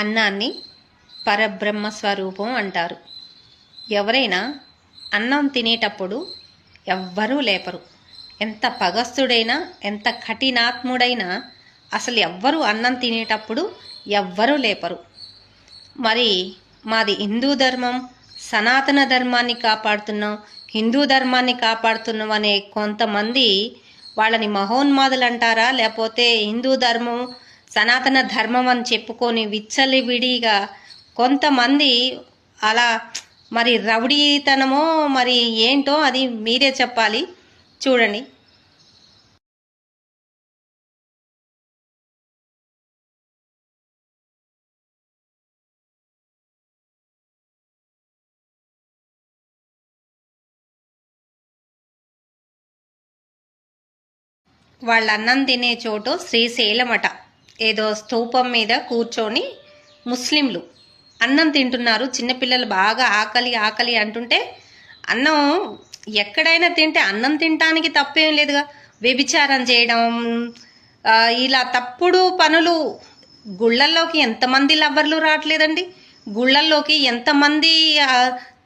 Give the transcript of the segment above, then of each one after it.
అన్నాన్ని పరబ్రహ్మ స్వరూపం అంటారు. ఎవరైనా అన్నం తినేటప్పుడు ఎవ్వరూ లేపరు. ఎంత పగస్తుడైనా, ఎంత కఠినాత్ముడైనా అసలు ఎవ్వరూ అన్నం తినేటప్పుడు ఎవ్వరూ లేపరు. మరి మాది హిందూ ధర్మం, సనాతన ధర్మాన్ని కాపాడుతున్నాం, హిందూ ధర్మాన్ని కాపాడుతున్నాం అనే కొంతమంది వాళ్ళని మహోన్మాదులు అంటారా, లేకపోతే హిందూ ధర్మం సనాతన ధర్మం అని చెప్పుకొని విచ్చలివిడిగా కొంతమంది అలా మరి రౌడీతనమో మరి ఏంటో అది మీరే చెప్పాలి. చూడండి. వాళ్ళ అన్నం తినే చోటు శ్రీశైలమట. ఏదో స్తూపం మీద కూర్చొని ముస్లింలు అన్నం తింటున్నారు. చిన్నపిల్లలు బాగా ఆకలి ఆకలి అంటుంటే అన్నం ఎక్కడైనా తింటే అన్నం తినటానికి తప్పేం లేదుగా. వ్యభిచారం చేయడం, ఇలా తప్పుడు పనులు. గుళ్ళల్లోకి ఎంతమంది లవ్వర్లు రావట్లేదండి? గుళ్ళల్లోకి ఎంతమంది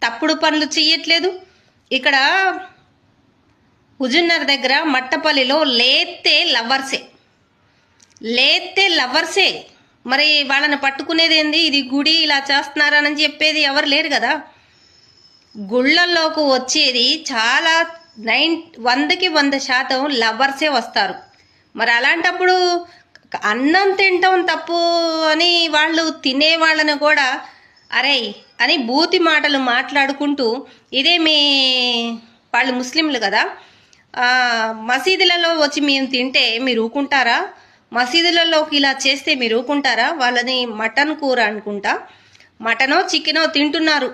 తప్పుడు పనులు చెయ్యట్లేదు? ఇక్కడ హుజున్నర్ దగ్గర మట్టపల్లిలో లేతే లవర్సే. మరి వాళ్ళని పట్టుకునేది ఏంది? ఇది గుడి ఇలా చేస్తున్నారని చెప్పేది ఎవరు లేరు కదా. గుళ్ళల్లోకి వచ్చేది చాలా 100కి 100% లవర్సే వస్తారు. మరి అలాంటప్పుడు అన్నం తినటం తప్పు అని వాళ్ళు తినే వాళ్ళని కూడా అరే అని బూతి మాటలు మాట్లాడుకుంటూ, ఇదే మీ వాళ్ళు ముస్లింలు కదా, మసీదులలో వచ్చి మేము తింటే మీరు ఊకుంటారా? మసీదులలోకి ఇలా చేస్తే మీరు ఊకుంటారా? వాళ్ళని మటన్ కూర అనుకుంటా, మటనో చికెనో తింటున్నారు.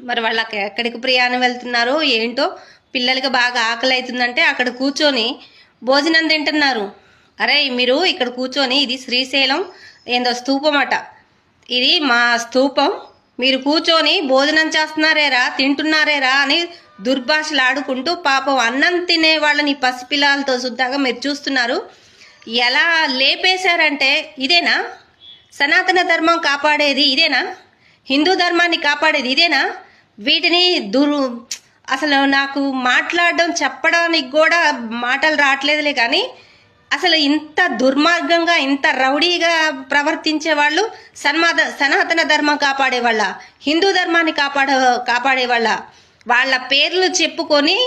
మరి వాళ్ళకి ఎక్కడికి ప్రయాణం వెళ్తున్నారో ఏంటో. పిల్లలకి బాగా ఆకలి అవుతుందంటే అక్కడ కూర్చొని భోజనం తింటున్నారు. అరే మీరు ఇక్కడ కూర్చొని, ఇది శ్రీశైలం ఏందో స్తూపం అట, ఇది మా స్తూపం, మీరు కూర్చొని భోజనం చేస్తున్నారేరా, తింటున్నారేరా అని దుర్భాషలు ఆడుకుంటూ పాపం అన్నం తినే వాళ్ళని పసిపిల్లలతో శుద్ధంగా మీరు చూస్తున్నారు. ఎలా లేపేశారంటే, ఇదేనా సనాతన ధర్మం కాపాడేది? ఇదేనా హిందూ ధర్మాన్ని కాపాడేది? ఇదేనా? వీటిని అసలు నాకు మాట్లాడడం చెప్పడానికి కూడా మాటలు రావట్లేదులే. కానీ అసలు ఇంత దుర్మార్గంగా, ఇంత రౌడీగా ప్రవర్తించే వాళ్ళు సనాతన ధర్మం కాపాడేవాళ్ళ, హిందూ ధర్మాన్ని కాపాడేవాళ్ళ? వాళ్ళ పేర్లు చెప్పుకొని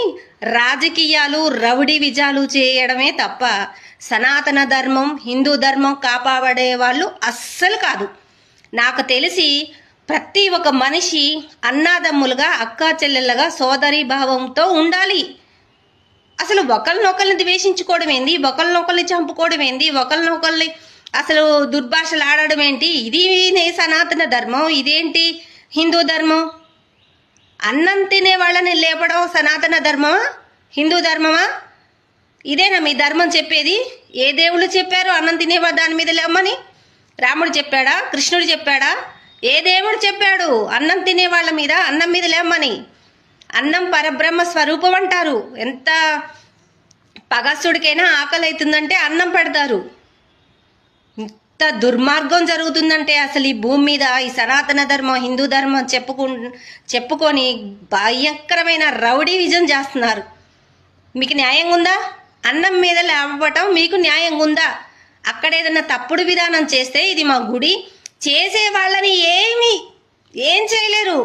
రాజకీయాలు, రౌడీ విజయాలు చేయడమే తప్ప సనాతన ధర్మం, హిందూ ధర్మం కాపాడే వాళ్ళు అస్సలు కాదు. నాకు తెలిసి ప్రతి ఒక్క మనిషి అన్నాదమ్ములుగా, అక్కా చెల్లెళ్ళగా, సోదరీ భావంతో ఉండాలి. అసలు ఒకరినొకరిని ద్వేషించుకోవడం ఏంది? ఒకరినొకరిని చంపుకోవడం ఏంది? ఒకరినొకరిని అసలు దుర్భాషలు ఆడడం ఏంటి? ఇది సనాతన ధర్మం, ఇదేంటి హిందూ ధర్మం? అన్నం తినే వాళ్ళని లేపడం సనాతన ధర్మమా, హిందూ ధర్మమా? ఇదేనా మీ ధర్మం చెప్పేది? ఏ దేవుళ్ళు చెప్పారు అన్నం తినేవాడు దాని మీద లేవమని? రాముడు చెప్పాడా? కృష్ణుడు చెప్పాడా? ఏ దేవుడు చెప్పాడు అన్నం తినే వాళ్ళ మీద, అన్నం మీద లేవమని? అన్నం పరబ్రహ్మ స్వరూపం అంటారు. ఎంత పగస్తుడికైనా ఆకలి అవుతుందంటే అన్నం పెడతారు. ఇంత దుర్మార్గం జరుగుతుందంటే అసలు ఈ భూమి మీద ఈ సనాతన ధర్మం, హిందూ ధర్మం చెప్పుకొని భయంకరమైన రౌడీ విజయం చేస్తున్నారు. మీకు న్యాయంగా ఉందా? అన్నం మీద లేవటం మీకు న్యాయంగా ఉందా? అక్కడ ఏదైనా తప్పుడు విధానం చేస్తే, ఇది మా గుడి, చేసే వాళ్ళని ఏం చేయలేరు.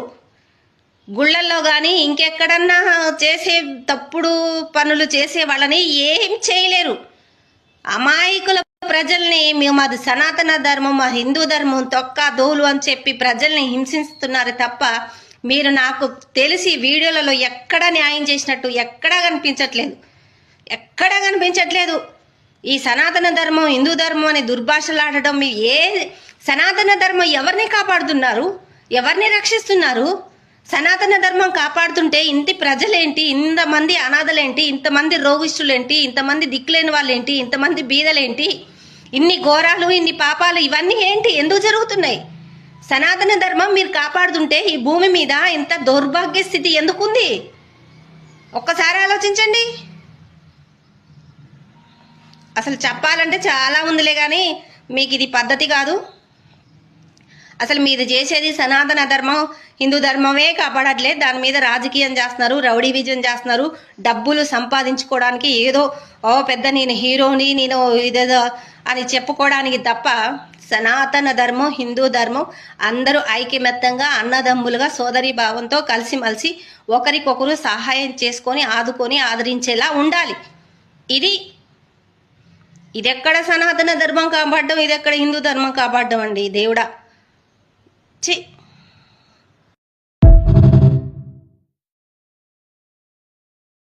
గుళ్ళల్లో కానీ ఇంకెక్కడన్నా చేసే తప్పుడు పనులు చేసే వాళ్ళని ఏం చేయలేరు. అమాయకుల ప్రజల్ని మాది సనాతన ధర్మం, మా హిందూ ధర్మం తొక్క దోలు అని చెప్పి ప్రజల్ని హింసిస్తున్నారు తప్ప మీరు నాకు తెలిసి వీడియోలలో ఎక్కడా న్యాయం చేసినట్టు ఎక్కడా కనిపించట్లేదు. ఈ సనాతన ధర్మం, హిందూ ధర్మం అని దుర్భాషలాడటం, సనాతన ధర్మం ఎవరిని కాపాడుతున్నారు? ఎవరిని రక్షిస్తున్నారు? సనాతన ధర్మం కాపాడుతుంటే ఇంటి ప్రజలేంటి, ఇంతమంది అనాథలేంటి, ఇంతమంది రోగిష్ఠులేంటి, ఇంతమంది దిక్కులేని వాళ్ళేంటి, ఇంతమంది బీదలేంటి, ఇన్ని ఘోరాలు, ఇన్ని పాపాలు, ఇవన్నీ ఏంటి? ఎందుకు జరుగుతున్నాయి? సనాతన ధర్మం మీరు కాపాడుతుంటే ఈ భూమి మీద ఇంత దౌర్భాగ్య స్థితి ఎందుకుంది? ఒక్కసారి ఆలోచించండి. అసలు చెప్పాలంటే చాలా ఉందిలే, కానీ మీకు ఇది పద్ధతి కాదు. అసలు మీరు చేసేది సనాతన ధర్మం హిందూ ధర్మమే కాపాడట్లేదు, దాని మీద రాజకీయం చేస్తున్నారు, రౌడీ విజయం చేస్తున్నారు, డబ్బులు సంపాదించుకోవడానికి ఏదో ఓ పెద్ద నేను హీరోని నేను ఇదేదో అని చెప్పుకోవడానికి తప్ప సనాతన ధర్మం హిందూ ధర్మం అందరూ ఐకమత్యంగా అన్నదమ్ములుగా సోదరీ భావంతో కలిసిమలిసి ఒకరికొకరు సహాయం చేసుకొని ఆదుకొని ఆదరించేలా ఉండాలి. ఇదెక్కడ సనాతన ధర్మం కాపాడడం, ఇదెక్కడ హిందూ ధర్మం కాపాడడం అండి దేవుడా. చి